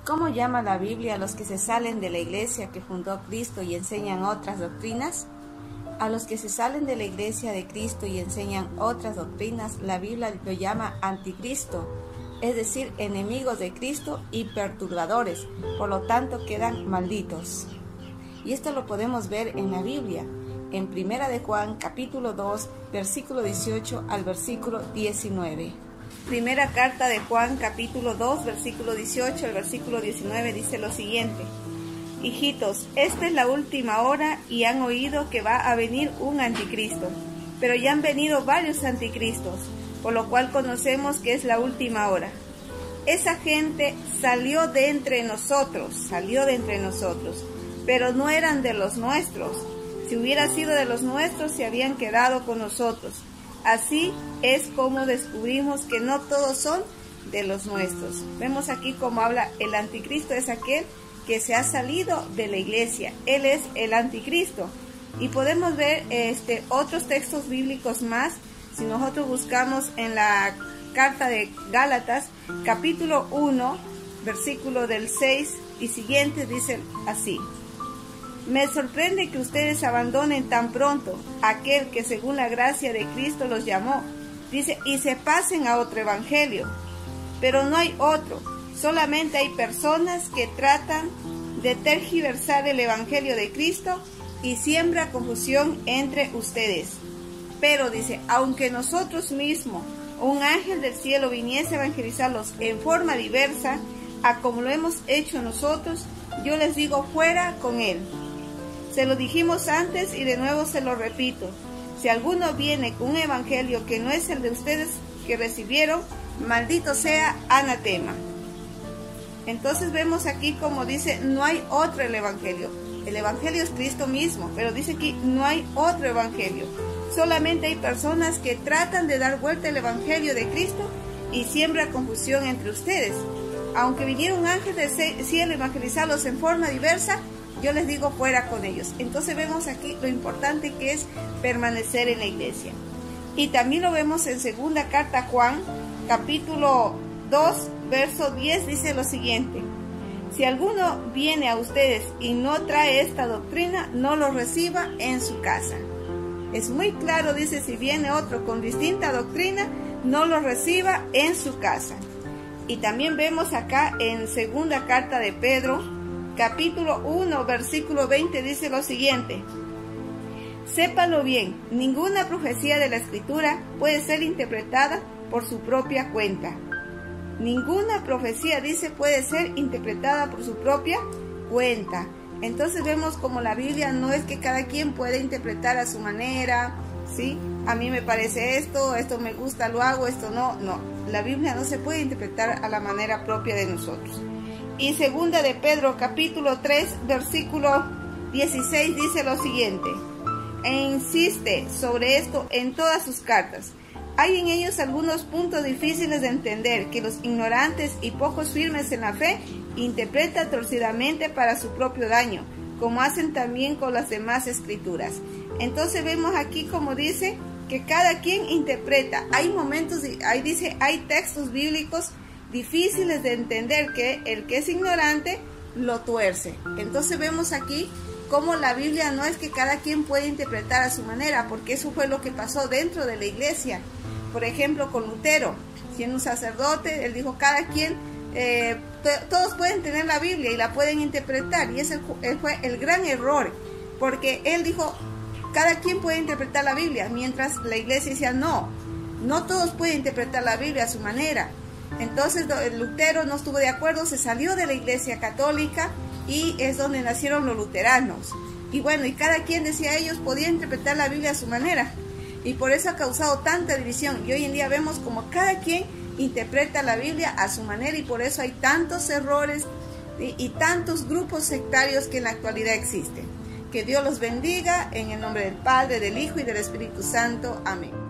¿Cómo llama la Biblia a los que se salen de la iglesia que fundó Cristo y enseñan otras doctrinas? A los que se salen de la iglesia de Cristo y enseñan otras doctrinas, la Biblia lo llama anticristo, es decir, enemigos de Cristo y perturbadores, por lo tanto quedan malditos. Y esto lo podemos ver en la Biblia, en 1 de Juan, capítulo 2, versículo 18 al versículo 19. Primera carta de Juan, capítulo 2, versículo 18 al versículo 19 dice lo siguiente: Hijitos, esta es la última hora y han oído que va a venir un anticristo, pero ya han venido varios anticristos, por lo cual conocemos que es la última hora. Esa gente salió de entre nosotros, pero no eran de los nuestros. Si hubiera sido de los nuestros, se habían quedado con nosotros. Así es como descubrimos que no todos son de los nuestros. Vemos aquí cómo habla el anticristo, es aquel que se ha salido de la iglesia. Él es el anticristo. Y podemos ver otros textos bíblicos más. Si nosotros buscamos en la carta de Gálatas, capítulo 1, versículo del 6 y siguientes, dice así: Me sorprende que ustedes abandonen tan pronto aquel que según la gracia de Cristo los llamó, dice, y se pasen a otro evangelio. Pero no hay otro, solamente hay personas que tratan de tergiversar el evangelio de Cristo y siembra confusión entre ustedes. Pero dice, aunque nosotros mismos, un ángel del cielo viniese a evangelizarlos en forma diversa, a como lo hemos hecho nosotros, yo les digo, fuera con él. Se lo dijimos antes y de nuevo se lo repito. Si alguno viene con un evangelio que no es el de ustedes que recibieron, maldito sea, anatema. Entonces vemos aquí como dice, no hay otro el evangelio. El evangelio es Cristo mismo, pero dice aquí, no hay otro evangelio. Solamente hay personas que tratan de dar vuelta al evangelio de Cristo y siembra confusión entre ustedes. Aunque viniera un ángel del cielo a evangelizarlos en forma diversa, yo les digo, fuera con ellos. Entonces vemos aquí lo importante que es permanecer en la iglesia. Y también lo vemos en segunda carta a Juan, capítulo 2, verso 10, dice lo siguiente: Si alguno viene a ustedes y no trae esta doctrina, no lo reciba en su casa. Es muy claro, dice, si viene otro con distinta doctrina, no lo reciba en su casa. Y también vemos acá en segunda carta de Pedro, capítulo 1, versículo 20, dice lo siguiente: Sépalo bien, ninguna profecía de la Escritura puede ser interpretada por su propia cuenta. Ninguna profecía, dice, puede ser interpretada por su propia cuenta. Entonces vemos como la Biblia no es que cada quien pueda interpretar a su manera, ¿sí? A mí me parece esto me gusta, lo hago, esto no. La Biblia no se puede interpretar a la manera propia de nosotros. Y segunda de Pedro, capítulo 3, versículo 16, dice lo siguiente: E insiste sobre esto en todas sus cartas. Hay en ellos algunos puntos difíciles de entender que los ignorantes y pocos firmes en la fe interpretan torcidamente para su propio daño, como hacen también con las demás escrituras. Entonces vemos aquí como dice que cada quien interpreta. Hay momentos, ahí dice, hay textos bíblicos difíciles de entender que el que es ignorante lo tuerce. Entonces vemos aquí como la Biblia no es que cada quien puede interpretar a su manera, porque eso fue lo que pasó dentro de la iglesia. Por ejemplo, con Lutero, siendo un sacerdote, él dijo, cada quien, todos pueden tener la Biblia y la pueden interpretar, y ese fue el gran error, porque él dijo, cada quien puede interpretar la Biblia, mientras la iglesia decía, no todos pueden interpretar la Biblia a su manera. Entonces Lutero no estuvo de acuerdo, se salió de la iglesia católica y es donde nacieron los luteranos. Y bueno, y cada quien decía ellos podían interpretar la Biblia a su manera. Y por eso ha causado tanta división. Y hoy en día vemos como cada quien interpreta la Biblia a su manera y por eso hay tantos errores y tantos grupos sectarios que en la actualidad existen. Que Dios los bendiga en el nombre del Padre, del Hijo y del Espíritu Santo. Amén.